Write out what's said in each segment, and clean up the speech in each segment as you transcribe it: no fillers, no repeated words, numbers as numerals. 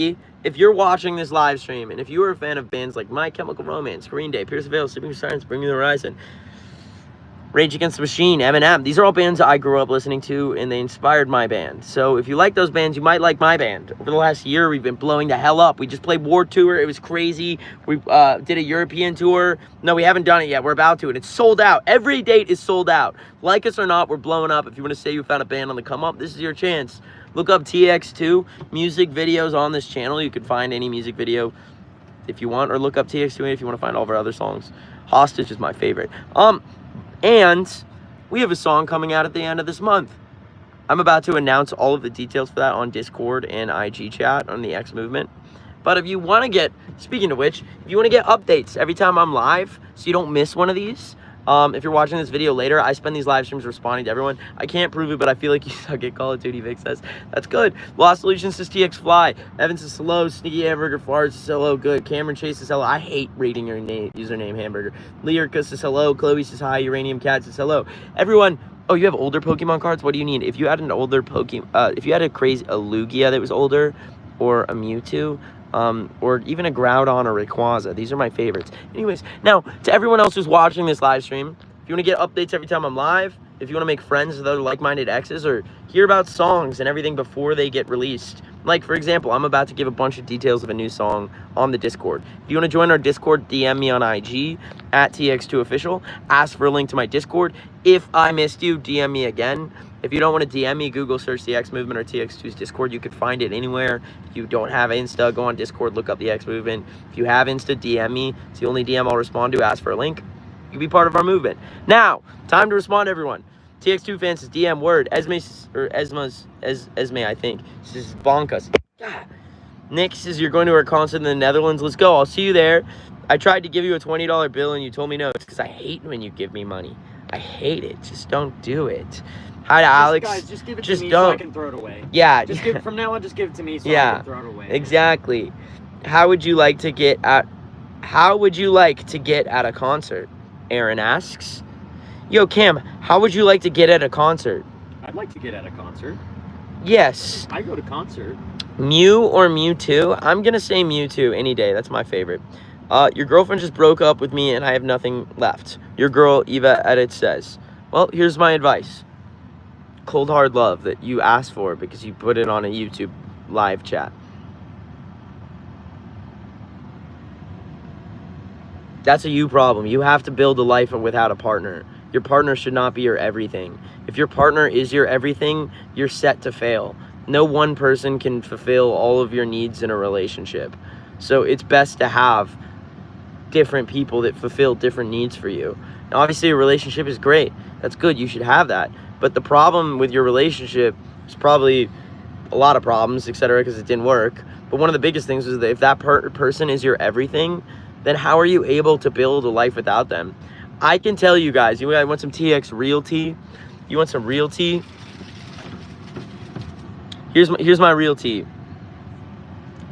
if you're watching this live stream, and if you are a fan of bands like My Chemical Romance, Green Day, Pierce the Veil, Sleeping Silence, Bring Me the Horizon, Rage Against the Machine, Eminem, these are all bands I grew up listening to, and they inspired my band. So if you like those bands, you might like my band. Over the last year, we've been blowing the hell up. We just played World Tour. It was crazy. We did a European tour. No, we haven't done it yet. We're about to, and it's sold out. Every date is sold out. Like us or not, we're blowing up. If you want to say you found a band on the come up, this is your chance. Look up TX2 music videos on this channel. You can find any music video if you want, or look up TX2 if you want to find all of our other songs. Hostage is my favorite. And we have a song coming out at the end of this month. I'm about to announce all of the details for that on Discord and IG chat on the X Movement. But if you want to get, speaking of which, if you want to get updates every time I'm live so you don't miss one of these, if you're watching this video later, I spend these live streams responding to everyone. I can't prove it, but I feel like you suck at Call of Duty. Vic says, that's good. Lost Solutions says TX Fly. Evan says hello. Sneaky Hamburger Farts says hello. Good. Cameron Chase says hello. I hate reading your username, Hamburger. Learka says hello. Chloe says hi. Uranium Cat says hello. Everyone, oh, you have older Pokemon cards? What do you need? If you had an older Pokemon, if you had a crazy Lugia that was older, or a Mewtwo, or even a Groudon or Rayquaza. These are my favorites. Anyways, now, to everyone else who's watching this live stream, if you want to get updates every time I'm live, if you want to make friends with other like-minded exes, or hear about songs and everything before they get released, like, for example, I'm about to give a bunch of details of a new song on the Discord. If you want to join our Discord, DM me on IG, at TX2Official. Ask for a link to my Discord. If I missed you, DM me again. If you don't want to DM me, Google search the X Movement or TX2's Discord. You could find it anywhere. If you don't have Insta, go on Discord, look up the X Movement. If you have Insta, DM me. It's the only DM I'll respond to. Ask for a link. You can be part of our movement. Now, time to respond to everyone. TX2 fans says DM word. Esme, I think. This is Bonkas. God. Nick says you're going to our concert in the Netherlands. Let's go. I'll see you there. I tried to give you a $20 bill and you told me no. It's because I hate when you give me money. I hate it. Just don't do it. Hi to Alex. Guys, just give it to me so I can throw it away. Yeah. Just give, from now on, just give it to me so I can throw it away. Exactly. How would you like to get at a concert? Aaron asks. Yo, Cam, how would you like to get at a concert? I'd like to get at a concert. Yes. I go to concert. Mew or Mewtwo? I'm gonna say Mewtwo any day. That's my favorite. Your girlfriend just broke up with me and I have nothing left. Your girl, Eva Edit says. Well, here's my advice. Cold hard love that you asked for because you put it on a YouTube live chat. That's a you problem. You have to build a life without a partner. Your partner should not be your everything. If your partner is your everything, you're set to fail. No one person can fulfill all of your needs in a relationship. So it's best to have different people that fulfill different needs for you. Now, obviously, a relationship is great. That's good. You should have that. But the problem with your relationship is probably a lot of problems, etc., because it didn't work. But one of the biggest things is that if that person is your everything, then how are you able to build a life without them? I can tell you guys, you guys want some TX real tea? You want some real tea? Here's my real tea.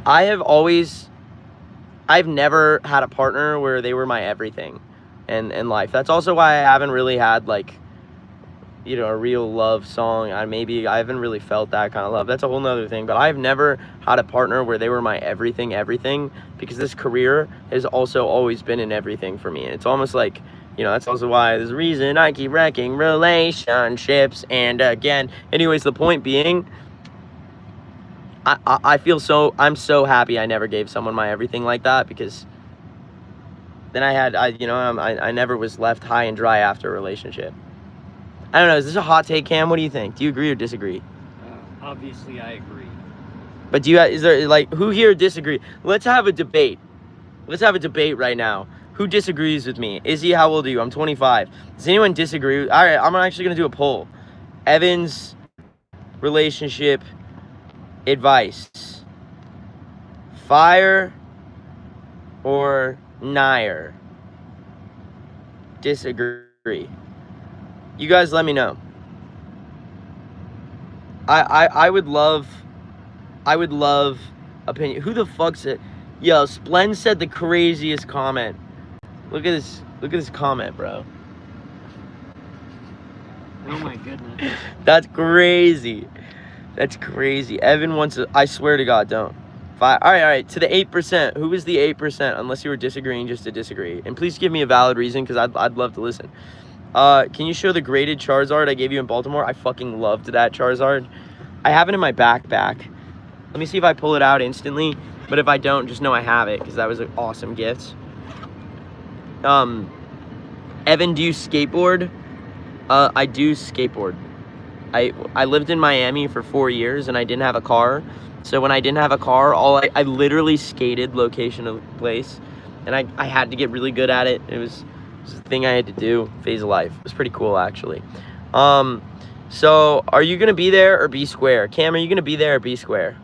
I've never had a partner where they were my everything in life. That's also why I haven't really had, like, you know, a real love song. I haven't really felt that kind of love. That's a whole nother thing. But I've never had a partner where they were my everything, because this career has also always been an everything for me. And it's almost like, you know, that's also why there's a reason I keep wrecking relationships. And again, anyways, the point being, I'm so happy I never gave someone my everything like that, because then I never was left high and dry after a relationship. I don't know, is this a hot take, Cam? What do you think? Do you agree or disagree? Obviously, I agree. But is there, like, who here disagree? Let's have a debate. Let's have a debate right now. Who disagrees with me? Izzy, how old are you? I'm 25. Does anyone disagree? All right, I'm actually going to do a poll. Evan's relationship advice. Fire or Nair? Disagree. You guys let me know. I would love opinion. Who the fuck said? Yo, Splen said the craziest comment. Look at this comment, bro. Oh my goodness. That's crazy. That's crazy. Evan wants to, I swear to God, don't. 5. All right. To the 8%. Who is the 8%? Unless you were disagreeing just to disagree. And please give me a valid reason because I'd love to listen. Can you show the graded Charizard I gave you in Baltimore? I fucking loved that Charizard. I have it in my backpack. Let me see if I pull it out instantly. But if I don't, just know I have it because that was an awesome gift. Evan, do you skateboard? I do skateboard. I lived in Miami for 4 years and I didn't have a car. So when I didn't have a car, I literally skated location of place. And I had to get really good at it. It was a thing I had to do. Phase of life. It was pretty cool actually. So are you gonna be there or be square? Cam, are you gonna be there or be square?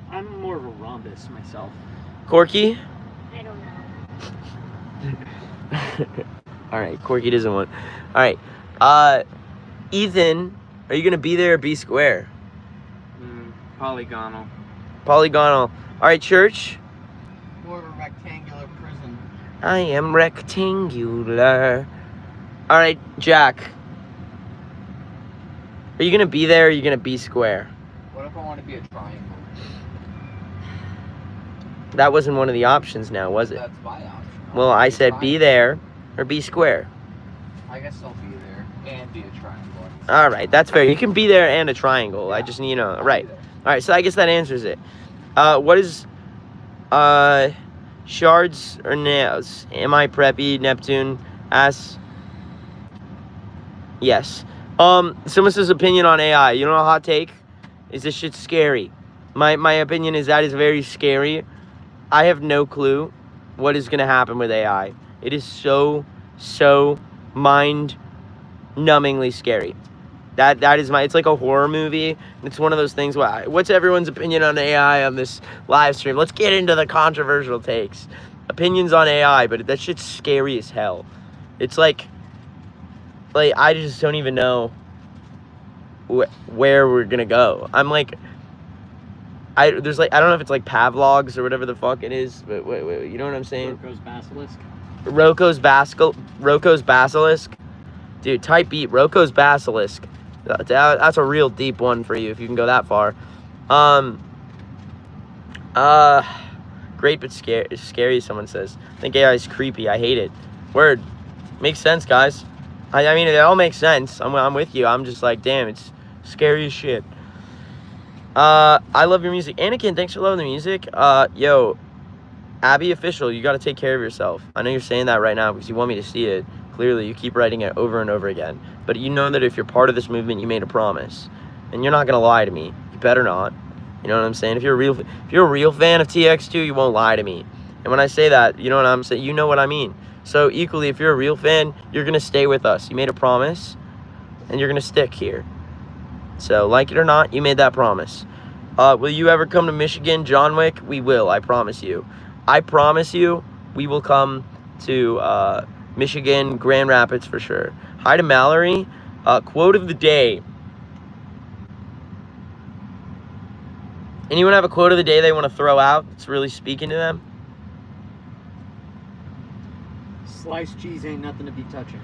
I'm more of a rhombus myself. Corky? I don't know. All right, Corky doesn't want. All right, Ethan, are you gonna be there or be square? Polygonal. Polygonal. All right, Church. More of a rectangular prison. I am rectangular. All right, Jack. Are you gonna be there or are you gonna be square? What if I want to be a triangle? That wasn't one of the options now, was it? That's my option. Well, I said be there or be square. I guess I'll be there and be a triangle. All right, that's fair. You can be there and a triangle. I just need to know. I'll Right. be there. All right, so I guess that answers it. What is shards or nails? Am I preppy? Neptune asks. Yes. Someone says opinion on AI. You know a hot take? Is this shit scary? My opinion is that is very scary. I have no clue what is gonna happen with AI. It is so mind-numbingly scary. That is it's like a horror movie. It's one of those things where what's everyone's opinion on AI on this live stream? Let's get into the controversial takes. Opinions on AI, but that shit's scary as hell. It's like I just don't even know where we're gonna go. I'm like, I don't know if it's like Pavlov's or whatever the fuck it is, but wait, you know what I'm saying? Rocco's basilisk. Rocco's basilisk. Dude, type beat Rocco's basilisk. That's a real deep one for you if you can go that far. Great but scary, someone says. I think AI is creepy. I hate it. Word. Makes sense, guys. I mean, it all makes sense. I'm with you. I'm just like, damn, it's scary as shit. I love your music. Anakin, thanks for loving the music. Yo, Abby Official, you got to take care of yourself. I know you're saying that right now because you want me to see it. Clearly, you keep writing it over and over again. But you know that if you're part of this movement, you made a promise. And you're not going to lie to me. You better not. You know what I'm saying? If you're a real fan of TX2, you won't lie to me. And when I say that, you know what I'm saying? You know what I mean. So equally, if you're a real fan, you're going to stay with us. You made a promise, and you're going to stick here. So, like it or not, you made that promise. Will you ever come to Michigan, John Wick? We will, I promise you. I promise you, we will come to Michigan, Grand Rapids for sure. Hi to Mallory. Quote of the day. Anyone have a quote of the day they want to throw out that's really speaking to them? Sliced cheese ain't nothing to be touching.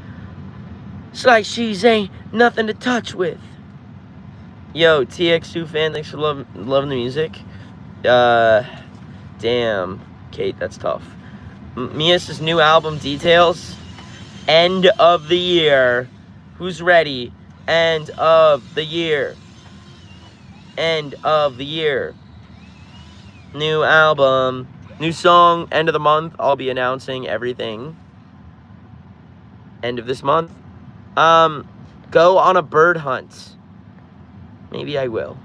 Sliced cheese ain't nothing to touch with. Yo, TX2 fan, thanks for loving the music. Damn, Kate, that's tough. Mia's new album details. End of the year. Who's ready? End of the year. End of the year. New album. New song. End of the month. I'll be announcing everything. End of this month. Go on a bird hunt. Maybe I will.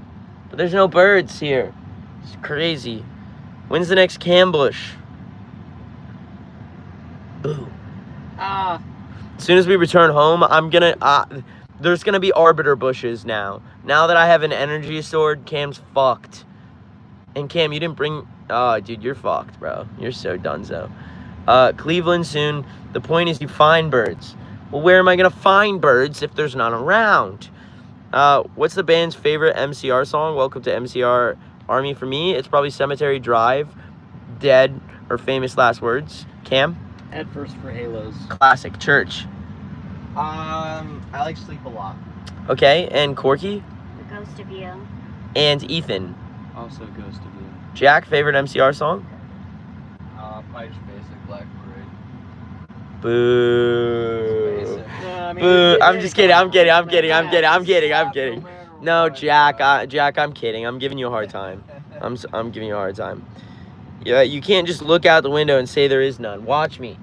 But there's no birds here. It's crazy. When's the next Cambush? Boo. Ah. As soon as we return home, I'm gonna there's gonna be arbiter bushes now. Now that I have an energy sword, Cam's fucked. And Cam, you didn't bring dude, you're fucked, bro. You're so donezo. Cleveland soon. The point is you find birds. Well, where am I gonna find birds if there's none around? What's the band's favorite MCR song? Welcome to MCR Army. For me, it's probably Cemetery Drive, Dead, or Famous Last Words. Cam? Head first for Halos. Classic. Church. I like Sleep a Lot. Okay, and Corky? The Ghost of You. And Ethan. Also Ghost of You. Jack, favorite MCR song? Probably just basic Black Parade. Boo. Basic. Boo. I'm just kidding. I'm kidding. No, Jack. Jack, I'm kidding. I'm giving you a hard time. I'm giving you a hard time. Yeah, you can't just look out the window and say there is none. Watch me.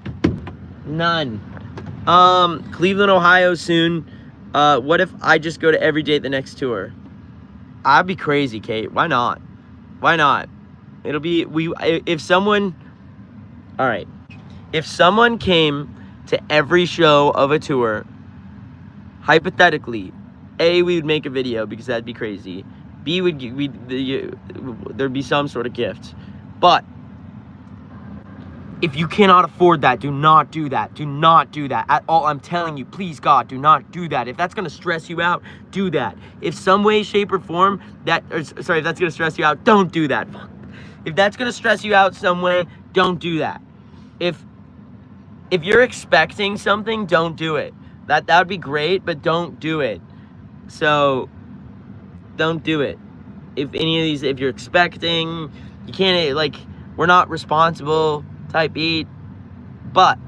None. Cleveland, Ohio soon. What if I just go to every date the next tour? I'd be crazy, Kate. Why not? Why not? It'll be if someone. All right. If someone came to every show of a tour, hypothetically, A, we would make a video because that'd be crazy. B, there'd be some sort of gift. But if you cannot afford that, do not do that. Do not do that at all. I'm telling you, please, God, do not do that. If that's going to stress you out, do that. If some way, shape, or form, if that's going to stress you out, don't do that. Fuck. If that's going to stress you out some way, don't do that. If you're expecting something, don't do it. That would be great, but don't do it. So, don't do it. If any of these, if you're expecting, you can't, like, we're not responsible type eat, but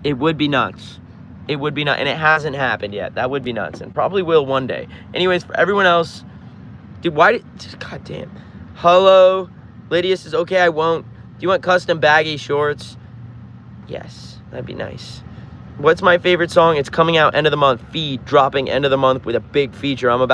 it would be nuts. It would be nuts, and it hasn't happened yet. That would be nuts, and probably will one day. Anyways, for everyone else, dude, god damn. Hello, Lydia says, okay, I won't. Do you want custom baggy shorts? Yes, that'd be nice. What's my favorite song? It's coming out end of the month. Feed dropping end of the month with a big feature. I'm about